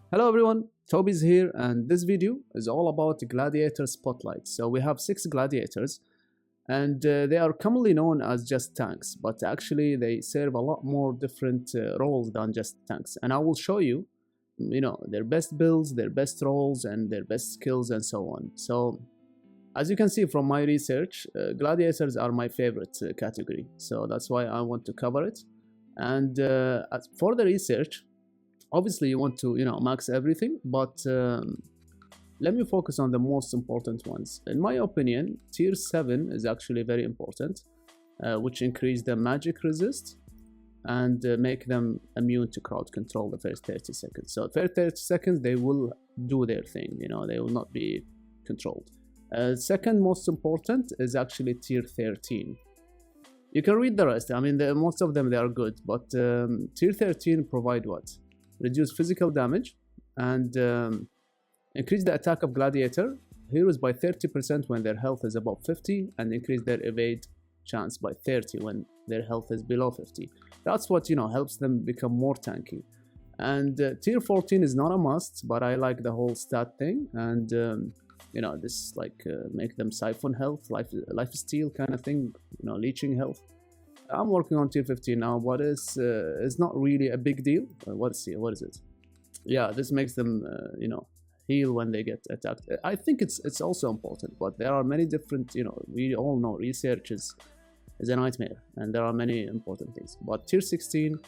Hello everyone, Toby's here, and this video is all about Gladiator Spotlight. So we have 6 Gladiators, and they are commonly known as just tanks, but actually they serve a lot more different roles than just tanks. And I will show you, their best builds, their best roles, and their best skills, and so on. So as you can see from my research, Gladiators are my favorite category, so that's why I want to cover it. And for the research, obviously you want to max everything, but let me focus on the most important ones. In my opinion, tier 7 is actually very important, which increase the magic resist and make them immune to crowd control the first 30 seconds. So first 30 seconds they will do their thing, they will not be controlled. Second most important is actually tier 13. You can read the rest. I mean, most of them, they are good, but tier 13 provide what? Reduce physical damage and increase the attack of gladiator heroes by 30% when their health is above 50, and increase their evade chance by 30 when their health is below 50. That's what helps them become more tanky. And tier 14 is not a must, but I like the whole stat thing, and this make them siphon health, life steal kind of thing, leeching health. I'm working on tier 15 now, but it's not really a big deal. Let's see, what is it? Yeah, this makes them heal when they get attacked. I think it's also important, but there are many different, we all know research is a nightmare, and there are many important things. But tier 16,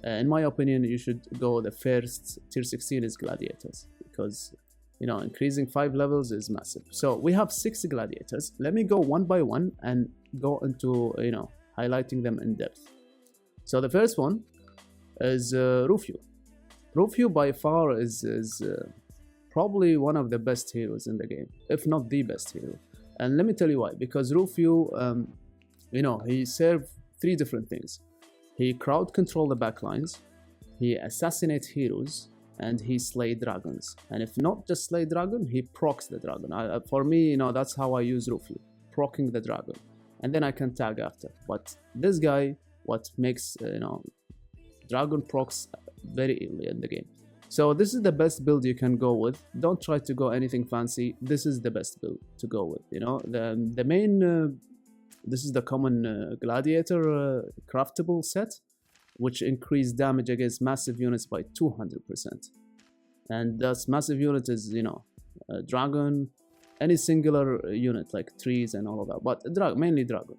in my opinion, you should go the first. Tier 16 is gladiators, because increasing 5 levels is massive. So we have 6 gladiators. Let me go one by one and go into highlighting them in depth. So the first one is Rufio. Rufio by far is probably one of the best heroes in the game, if not the best hero. And let me tell you why. Because Rufio, he serves 3 different things. He crowd control the backlines, he assassinates heroes, and he slay dragons. And if not just slay dragon, he procs the dragon. For me, that's how I use Rufio, proccing the dragon, and then I can tag after. But this guy, what makes dragon procs very early in the game. So this is the best build you can go with. Don't try to go anything fancy. This is the best build to go with. The main this is the common gladiator craftable set, which increase damage against massive units by 200%. And that's massive unit is dragon, any singular unit like trees and all of that, but mainly dragon.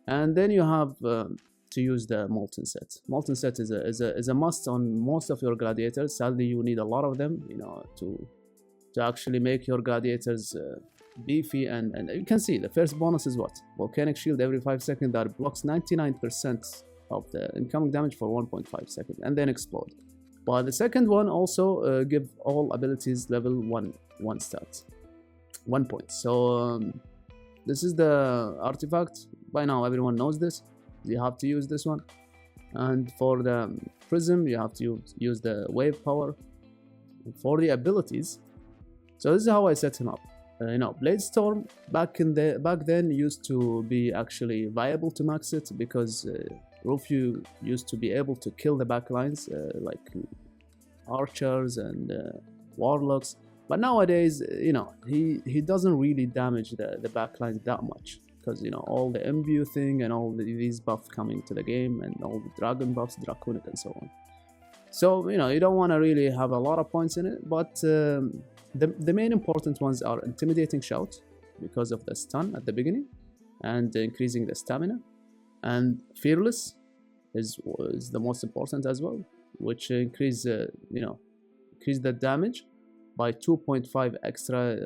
And then you have to use the molten set. Molten set is a must on most of your gladiators. Sadly, you need a lot of them to actually make your gladiators beefy. And you can see the first bonus is what? Volcanic shield every 5 seconds that blocks 99% of the incoming damage for 1.5 seconds and then explode. While the second one also give all abilities level 1 stat, 1 point. So this is the artifact. By now everyone knows this. You have to use this one. And for the prism you have to use the wave power. And for the abilities, so this is how I set him up. Blade Storm back then used to be actually viable to max it, because Rufio used to be able to kill the backlines like archers and warlocks, but nowadays he doesn't really damage the backlines that much, because all the imbue thing and all these buffs coming to the game, and all the dragon buffs, draconic and so on. So you don't want to really have a lot of points in it, but the main important ones are intimidating shout, because of the stun at the beginning and increasing the stamina. And fearless is the most important as well, which increase the damage by 2.5 extra,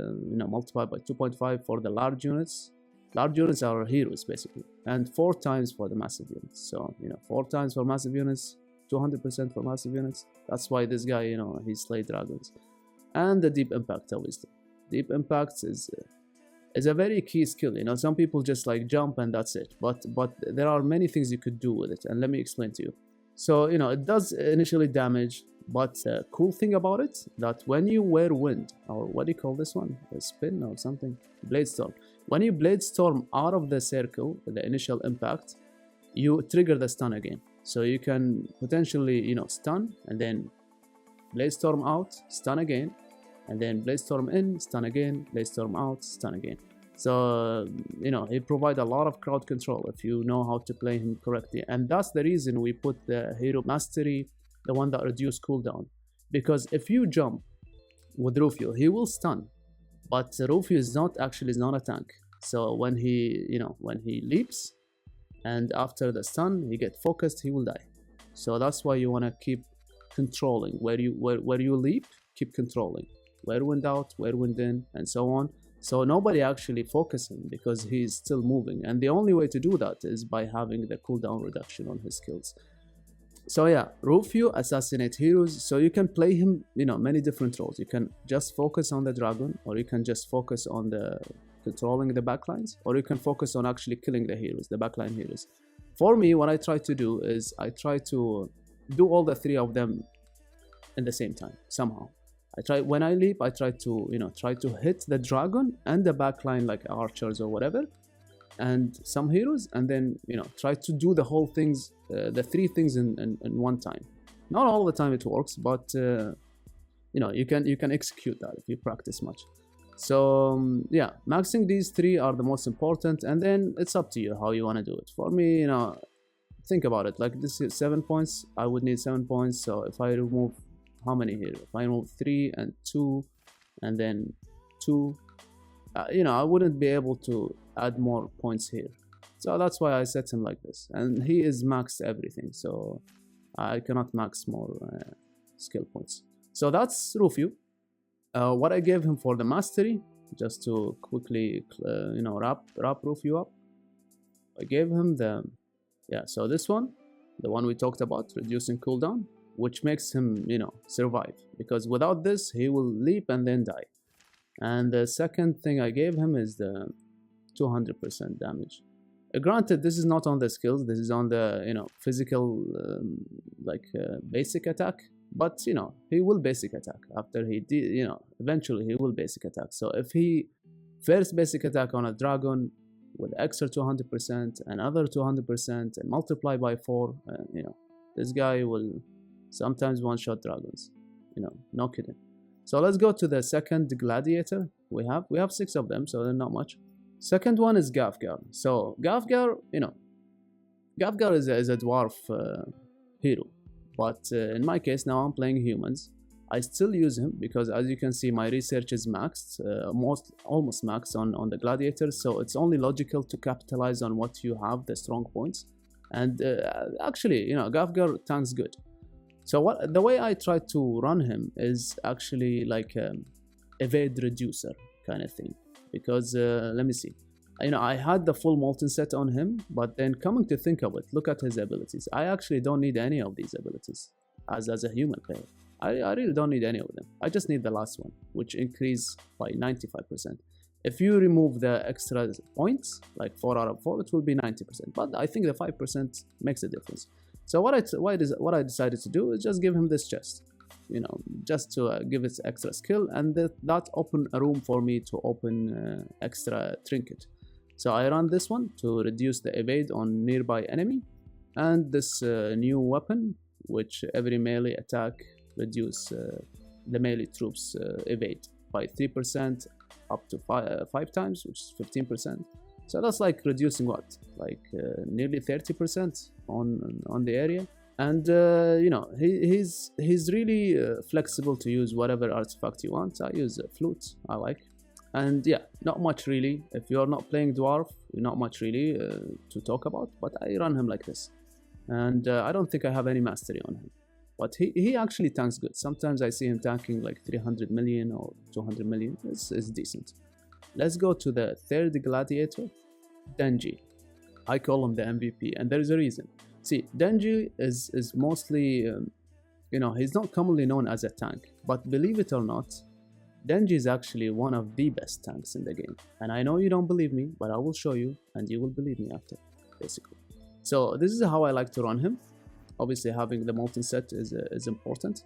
multiplied by 2.5 for the large units. Large units are heroes basically, and 4 times for the massive units. So 4 times for massive units, 200% for massive units. That's why this guy, he slay dragons. And the deep impact, obviously. Deep impact is a very key skill. Some people just jump and that's it, but there are many things you could do with it, and let me explain to you. So it does initially damage, but the cool thing about it, that when you wear wind, or what do you call this one, a spin or something, blade storm, when you blade storm out of the circle, the initial impact, you trigger the stun again. So you can potentially stun and then Blaze Storm out, stun again, and then Blaze Storm in, stun again, Blaze Storm out, stun again. So, you know, he provides a lot of crowd control if you know how to play him correctly. And that's the reason we put the Hero Mastery, the one that reduces cooldown. Because if you jump with Rufio, he will stun. But Rufio is not a tank. So when he, you know, when he leaps, and after the stun, he gets focused, he will die. So that's why you want to keep controlling. Where you leap, keep controlling. Whirlwind out, whirlwind in, and so on. So nobody actually focuses him because he's still moving. And the only way to do that is by having the cooldown reduction on his skills. So yeah, Rufio assassinate heroes. So you can play him, you know, many different roles. You can just focus on the dragon, or you can just focus on the controlling the backlines, or you can focus on actually killing the heroes, the backline heroes. For me, what I try to do is I try to do all the three of them in the same time somehow. When I leap, I try to, you know, hit the dragon and the backline like archers or whatever, and some heroes, and then, you know, try to do the whole things, the three things in one time. Not all the time it works, but you know, you can execute that if you practice much. So yeah, maxing these three are the most important, and then it's up to you how you want to do it. For me, you know, think about it. Like this is 7 points. I would need 7 points. So if I remove how many here? If I remove 3 and 2, and then 2, you know, I wouldn't be able to add more points here. So that's why I set him like this. And he is maxed everything, so I cannot max more skill points. So that's Rufio. What I gave him for the mastery, just to quickly, you know, wrap Rufio up. I gave him the, yeah, so this one, the one we talked about, reducing cooldown, which makes him, you know, survive, because without this he will leap and then die. And the second thing I gave him is the 200% damage. Granted, this is not on the skills, this is on the, you know, physical basic attack, but you know, he will basic attack after he did, you know, eventually he will basic attack. So if he first basic attack on a dragon with extra 200%, another 200%, and multiply by 4, you know, this guy will sometimes one-shot dragons, you know, no kidding. So let's go to the second gladiator. We have 6 of them, so they're not much. Second one is Gafgar. So Gafgar, you know, Gafgar is a dwarf hero, but in my case now I'm playing humans. I still use him because, as you can see, my research is maxed, almost maxed on the gladiators. So it's only logical to capitalize on what you have, the strong points. And actually, you know, Gafgar tanks good. So the way I try to run him is actually like evade reducer kind of thing. Because let me see, you know, I had the full molten set on him, but then coming to think of it, look at his abilities. I actually don't need any of these abilities as a human player. I really don't need any of them. I just need the last one, which increase by 95%. If you remove the extra points, like 4 out of 4, it will be 90%. But I think the 5% makes a difference. So what I decided to do is just give him this chest, you know, just to give it extra skill, and that opened a room for me to open extra trinket. So I run this one to reduce the evade on nearby enemy, and this new weapon, which every melee attack reduce the melee troops evade by 3% up to 5 times, which is 15%. So that's like reducing what, like nearly 30% on the area. And you know, he's really flexible to use whatever artifact you want. I use a flute, I like. And yeah, not much really. If you're not playing dwarf, not much really to talk about, but I run him like this. And I don't think I have any mastery on him, but he actually tanks good. Sometimes I see him tanking like 300 million or 200 million. It's decent. Let's go to the third gladiator, Denji. I call him the MVP, and there is a reason. See, Denji is mostly, you know, he's not commonly known as a tank, but believe it or not, Denji is actually one of the best tanks in the game. And I know you don't believe me, but I will show you, and you will believe me after, basically. So this is how I like to run him. Obviously, having the molten set is important,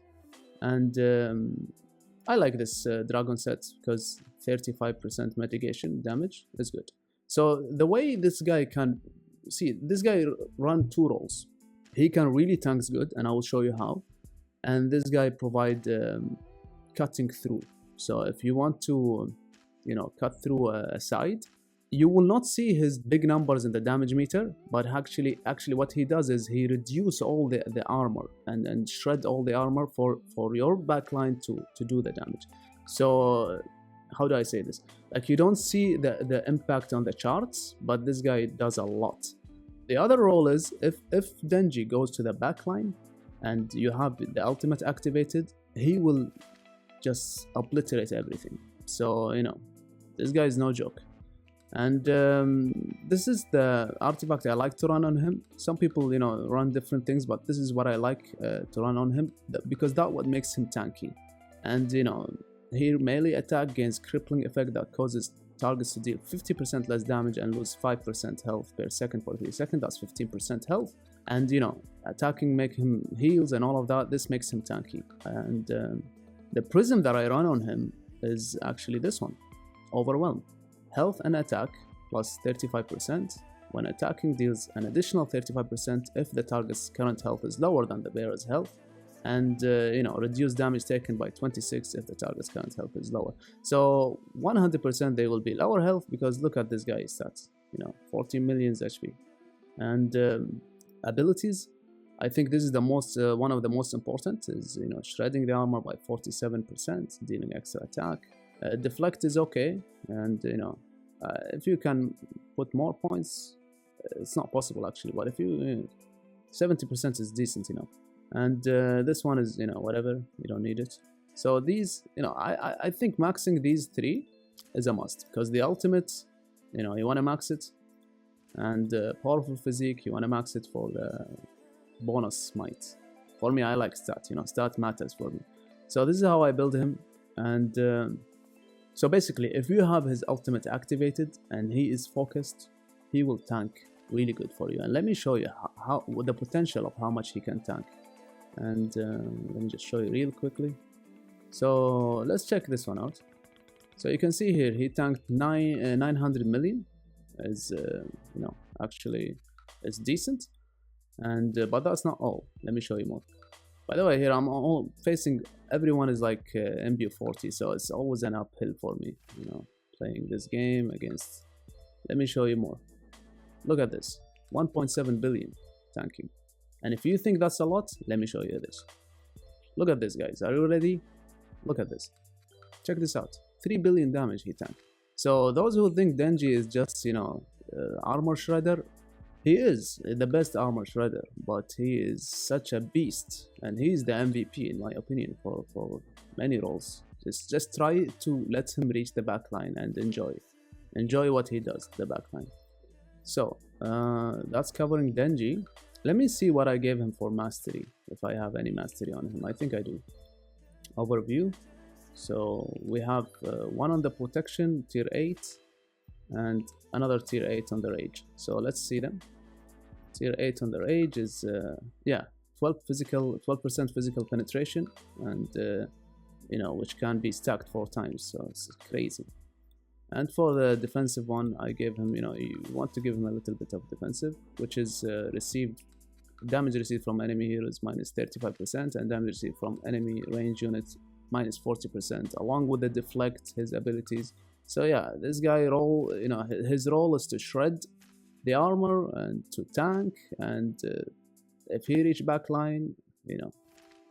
and I like this dragon set because 35% mitigation damage is good. So the way this guy can see, this guy run 2 roles. He can really tanks good, and I will show you how. and this guy provide cutting through. So if you want to, cut through a side, you will not see his big numbers in the damage meter, but actually what he does is he reduce all the armor and shred all the armor for your backline to do the damage. So how do I say this? Like, you don't see the impact on the charts, but this guy does a lot. The other role is if Denji goes to the backline and you have the ultimate activated, he will just obliterate everything. So this guy is no joke. And this is the artifact I like to run on him. Some people run different things, but this is what I like to run on him, because that what makes him tanky. And here melee attack gains crippling effect that causes targets to deal 50% less damage and lose 5% health per second for 3 seconds. That's 15% health. And attacking make him heals and all of that. This makes him tanky. And the prism that I run on him is actually this one, Overwhelm. Health and attack plus 35%. When attacking, deals an additional 35% if the target's current health is lower than the bearer's health, and reduce damage taken by 26 if the target's current health is lower. So 100% they will be lower health, because look at this guy's stats, 14 million HP. And abilities, I think this is the most one of the most important is shredding the armor by 47%, dealing extra attack. Deflect is okay, and if you can put more points, it's not possible actually, but if you 70% is decent enough. And this one is whatever, you don't need it. So these I think maxing these 3 is a must, because the ultimate you want to max it, and powerful physique you want to max it for the bonus might. For me, I like stat, stat matters for me. So this is how I build him. And so basically, if you have his ultimate activated and he is focused, he will tank really good for you. And let me show you how the potential of how much he can tank. And let me just show you real quickly. So let's check this one out. So you can see here he tanked 900 million. Is actually is decent. And but that's not all. Let me show you more. By the way, here I'm all facing, everyone is like MB40, so it's always an uphill for me, playing this game against. Let me show you more. Look at this, 1.7 billion tanking. And if you think that's a lot, let me show you this. Look at this, guys. Are you ready? Look at this. Check this out. 3 billion damage he tanked. So those who think Denji is just, armor shredder, he is the best armor shredder, but he is such a beast, and he's the MVP in my opinion for many roles. Just try to let him reach the backline and enjoy what he does, the backline. So that's covering Denji. Let me see what I gave him for mastery, if I have any mastery on him. I think I do. Overview. So we have one on the protection, tier 8, and another tier 8 on the rage. So let's see them. Tier 8 on the rage is 12% physical penetration, and which can be stacked 4 times, so it's crazy. And for the defensive one, I gave him, you want to give him a little bit of defensive, which is damage received from enemy heroes minus 35%, and damage received from enemy range units minus 40%, along with the deflect, his abilities. So yeah, this guy his role is to shred the armor and to tank, and if he reach backline,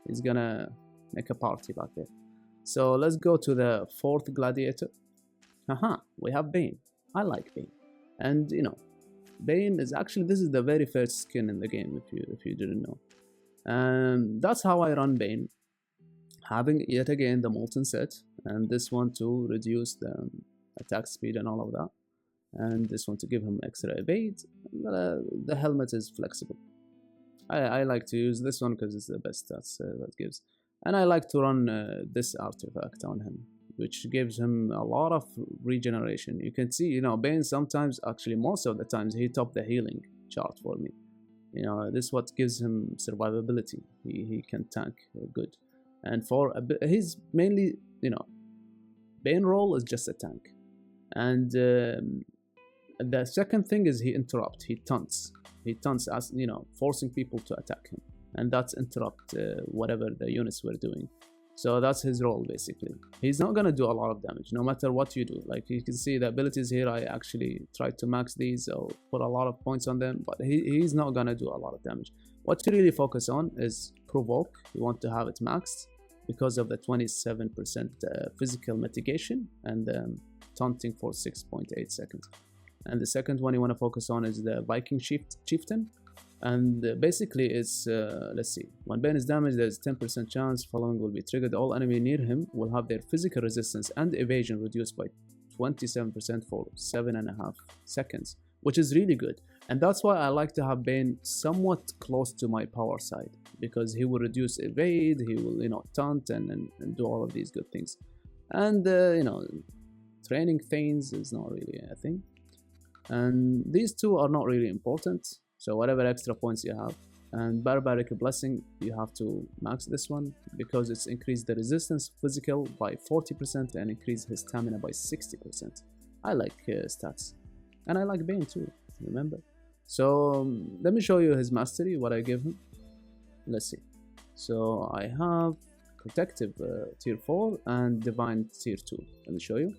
he's gonna make a party back there. So let's go to the 4th gladiator. We have Bane. I like Bane, and Bane is actually, this is the very first skin in the game, if you didn't know. And that's how I run Bane, having yet again the molten set, and this one to reduce the attack speed and all of that, and this one to give him extra evade. The helmet is flexible. I like to use this one because it's the best stats that gives, and I like to run this artifact on him, which gives him a lot of regeneration. You can see, Bane sometimes, actually most of the times, he top the healing chart for me. This what gives him survivability. He can tank good, and for he's mainly, Bane role is just a tank. And the second thing is he interrupts, he taunts as forcing people to attack him. and that's interrupt whatever the units were doing. So that's his role basically. He's not gonna do a lot of damage no matter what you do. Like you can see the abilities here, I actually tried to max these or put a lot of points on them, but he's not gonna do a lot of damage. What you really focus on is provoke. You want to have it maxed because of the 27% physical mitigation and taunting for 6.8 seconds. And the second one you want to focus on is the Viking Chieftain. And basically it's, let's see, when Bane is damaged, there's 10% chance following will be triggered. All enemy near him will have their physical resistance and evasion reduced by 27% for 7.5 seconds, which is really good. And that's why I like to have Bane somewhat close to my power side, because he will reduce evade, he will, you know, taunt and do all of these good things. And, you know, training things is not really a thing. And these two are not really important. So whatever extra points you have. And Barbaric Blessing, you have to max this one because it's increased the resistance physical by 40% and increased his stamina by 60%. I like stats. And I like Bane too, remember? So let me show you his mastery, what I give him. Let's see. So I have Protective tier 4 and Divine tier 2. Let me show you.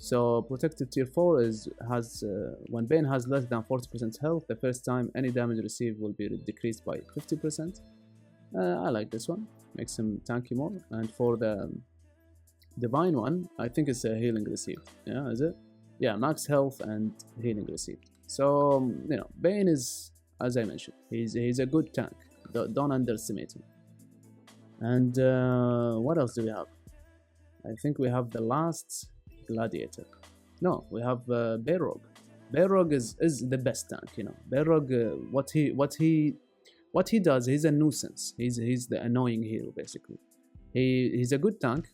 So Protective tier 4 has when Bane has less than 40% health, the first time any damage received will be decreased by 50%. I like this one, makes him tanky more. And for the Divine one, I think it's a healing received. Yeah, is it? Yeah, max health and healing received. So you know, Bane is, as I mentioned, he's a good tank. Don't underestimate him. And what else do we have? I think we have the last Gladiator. No, we have Beerug. Beerug is the best tank, you know. Beerug, what he does, he's a nuisance. He's the annoying hero basically. He's a good tank.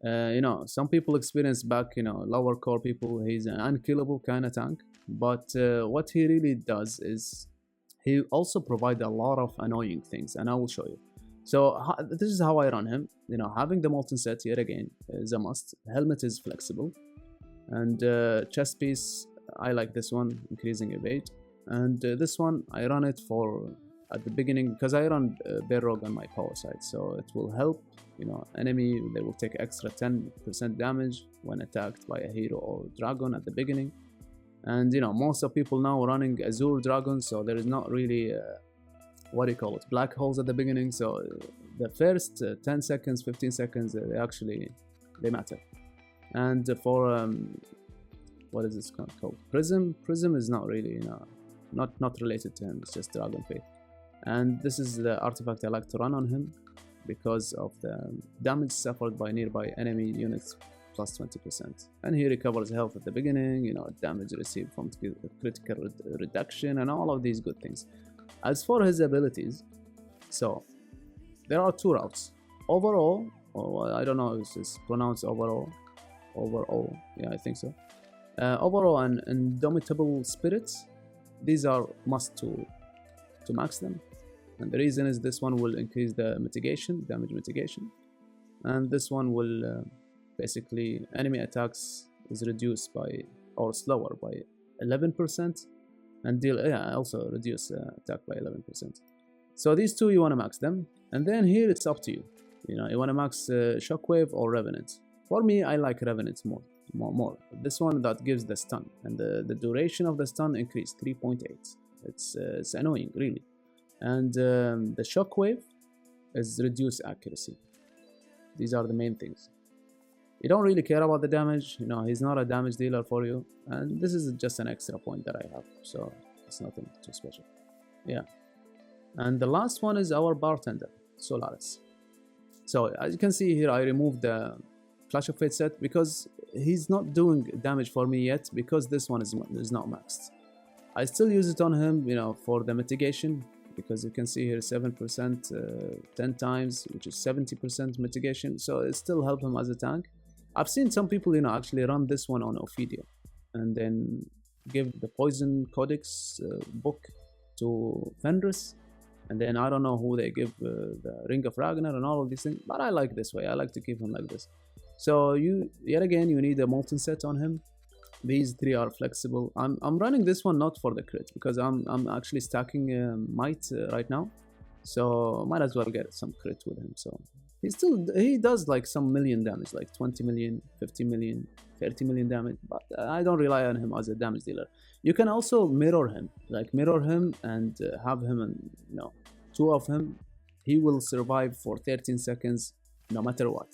You know, some people experience back, you know, lower core people, he's an unkillable kind of tank. But what he really does is he also provides a lot of annoying things, and I will show you. So this is how I run him. You know, having the Molten Set yet again is a must. Helmet is flexible, and chest piece, I like this one, increasing evade. And this one I run it for at the beginning because I run Beerug on my power side, so it will help. You know, enemy, they will take extra 10% damage when attacked by a hero or dragon at the beginning. And you know, most of people now running Azure Dragon, so there is not really what do you call it, black holes at the beginning. So the first 10 seconds, 15 seconds, they matter. And for what is this called, Prism is not really, you know, not related to him, it's just Dragon Faith. And this is the artifact I like to run on him because of the damage suffered by nearby enemy units plus 20%. And he recovers health at the beginning, you know, damage received from critical reduction and all of these good things. As for his abilities, so there are two routes. Overall, or I don't know if it's pronounced overall, yeah, I think so. Overall and Indomitable Spirits, these are must to max them. And the reason is this one will increase the mitigation, damage mitigation. And this one will basically, enemy attacks is reduced by, or slower by 11%. And deal, yeah, also reduce attack by 11%. So these two, you want to max them. And then here it's up to you. You know, you want to max Shockwave or Revenant. For me, I like Revenant more. This one that gives the stun. And the duration of the stun increased 3.8. It's annoying, really. And the Shockwave is reduced accuracy. These are the main things. You don't really care about the damage, you know, he's not a damage dealer for you. And this is just an extra point that I have, so it's nothing too special. Yeah. And the last one is our bartender, Solaris. So as you can see here, I removed the Clash of Fate set because he's not doing damage for me yet because this one is not maxed. I still use it on him, you know, for the mitigation because you can see here 7%, 10 times, which is 70% mitigation. So it still helps him as a tank. I've seen some people, you know, actually run this one on Ophidia and then give the Poison Codex book to Fenris, and then I don't know who they give the Ring of Ragnar and all of these things, but I like this way. I like to keep him like this. So yet again, you need a Molten Set on him. These three are flexible. I'm running this one not for the crit because I'm actually stacking Might right now. so might as well get some crit with him. So he does like some million damage, like 20 million, 50 million, 30 million damage, but I don't rely on him as a damage dealer. You can also mirror him, and have him and two of him. He will survive for 13 seconds no matter what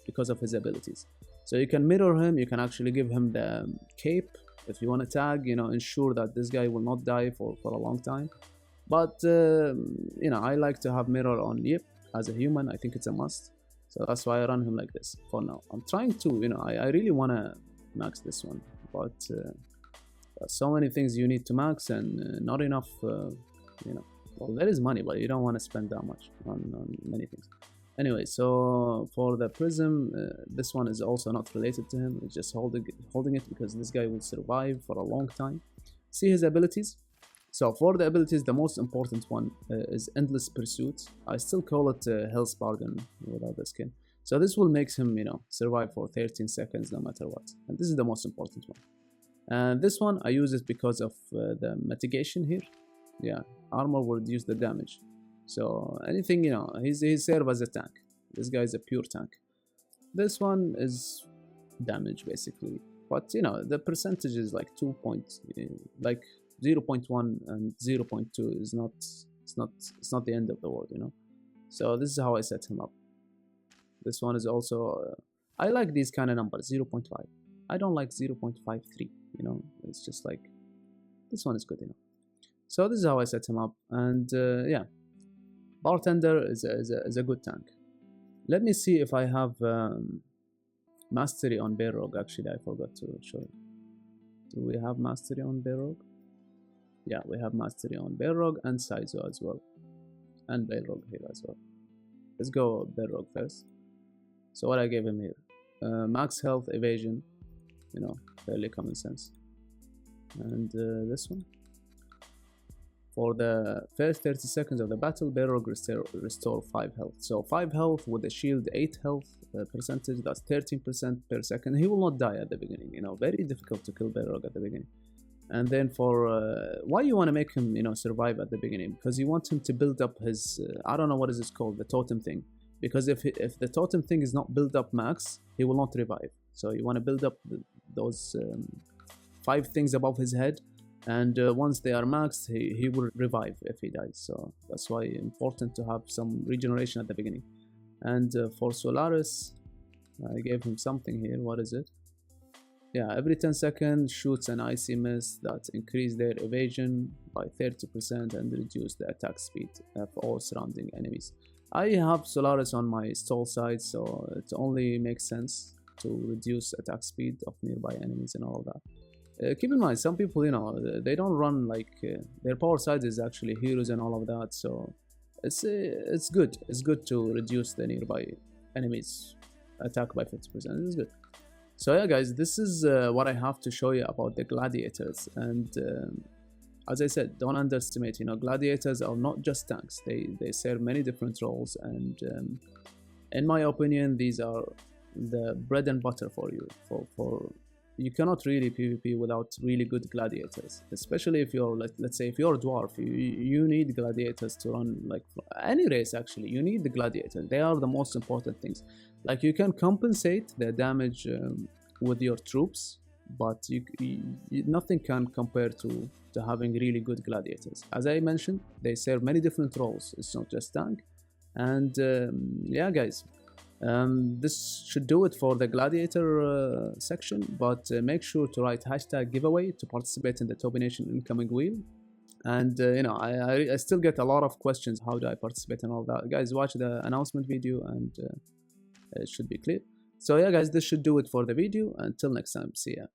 because of his abilities. So you can mirror him, you can actually give him the cape if you want to tag, ensure that this guy will not die for a long time. But I like to have mirror on Yip as a human. I think it's a must, so that's why I run him like this for now. I'm trying to, I really want to max this one, but so many things you need to max and not enough, well, there is money, but you don't want to spend that much on many things. Anyway, so for the prism, this one is also not related to him. It's just holding it because this guy will survive for a long time. See his abilities. So for the abilities, the most important one is Endless Pursuit. I still call it Hell's Pardon without the skin. So this will make him, survive for 13 seconds no matter what. And this is the most important one. And this one, I use it because of the mitigation here. Yeah, armor will reduce the damage. So anything, he serves as a tank. This guy is a pure tank. This one is damage basically. But, the percentage is like 0.1 and 0.2 is it's not the end of the world, So this is how I set him up. This one is also I like these kind of numbers, 0.5. I don't like 0.53, it's just like this one is good enough. So this is how I set him up, and yeah, Bartender is a good tank. Let me see if I have mastery on Beerug. Actually, I forgot to show you. Do we have mastery on Beerug? Yeah, we have mastery on Beerug and Saizo as well. And Beerug here as well. Let's go Beerug first. So what I gave him here. Max health, evasion. Fairly common sense. And this one. For the first 30 seconds of the battle, Beerug restore 5 health. So 5 health with the shield, 8 health percentage, that's 13% per second. He will not die at the beginning, very difficult to kill Beerug at the beginning. And then for why you want to make him survive at the beginning, because you want him to build up his I don't know what is this called, the totem thing, because if the totem thing is not built up max, he will not revive. So you want to build up those 5 things above his head, and once they are maxed, he will revive if he dies. So that's why it's important to have some regeneration at the beginning. And for Solaris, I gave him something here. What is it? Yeah, every 10 seconds shoots an icy mist that increase their evasion by 30% and reduce the attack speed of all surrounding enemies. I have Solaris on my stall side, so it only makes sense to reduce attack speed of nearby enemies and all of that. Keep in mind, some people, they don't run like their power side is actually heroes and all of that, so it's good. It's good to reduce the nearby enemies attack by 50%. It's good. So yeah, guys, this is what I have to show you about the Gladiators. And as I said, don't underestimate. Gladiators are not just tanks. They serve many different roles, and in my opinion, these are the bread and butter for you. For you cannot really PvP without really good gladiators, especially if you're let's say if you're a dwarf, you need gladiators to run. Like any race actually, you need the gladiators. They are the most important things. Like you can compensate the damage with your troops, but nothing can compare to having really good gladiators. As I mentioned, they serve many different roles. It's not just tank. And yeah, guys, this should do it for the Gladiator section, but make sure to write #giveaway to participate in the Toby Nation incoming wheel. And I still get a lot of questions, how do I participate and all that. Guys, watch the announcement video and it should be clear. So yeah, guys, this should do it for the video. Until next time, see ya.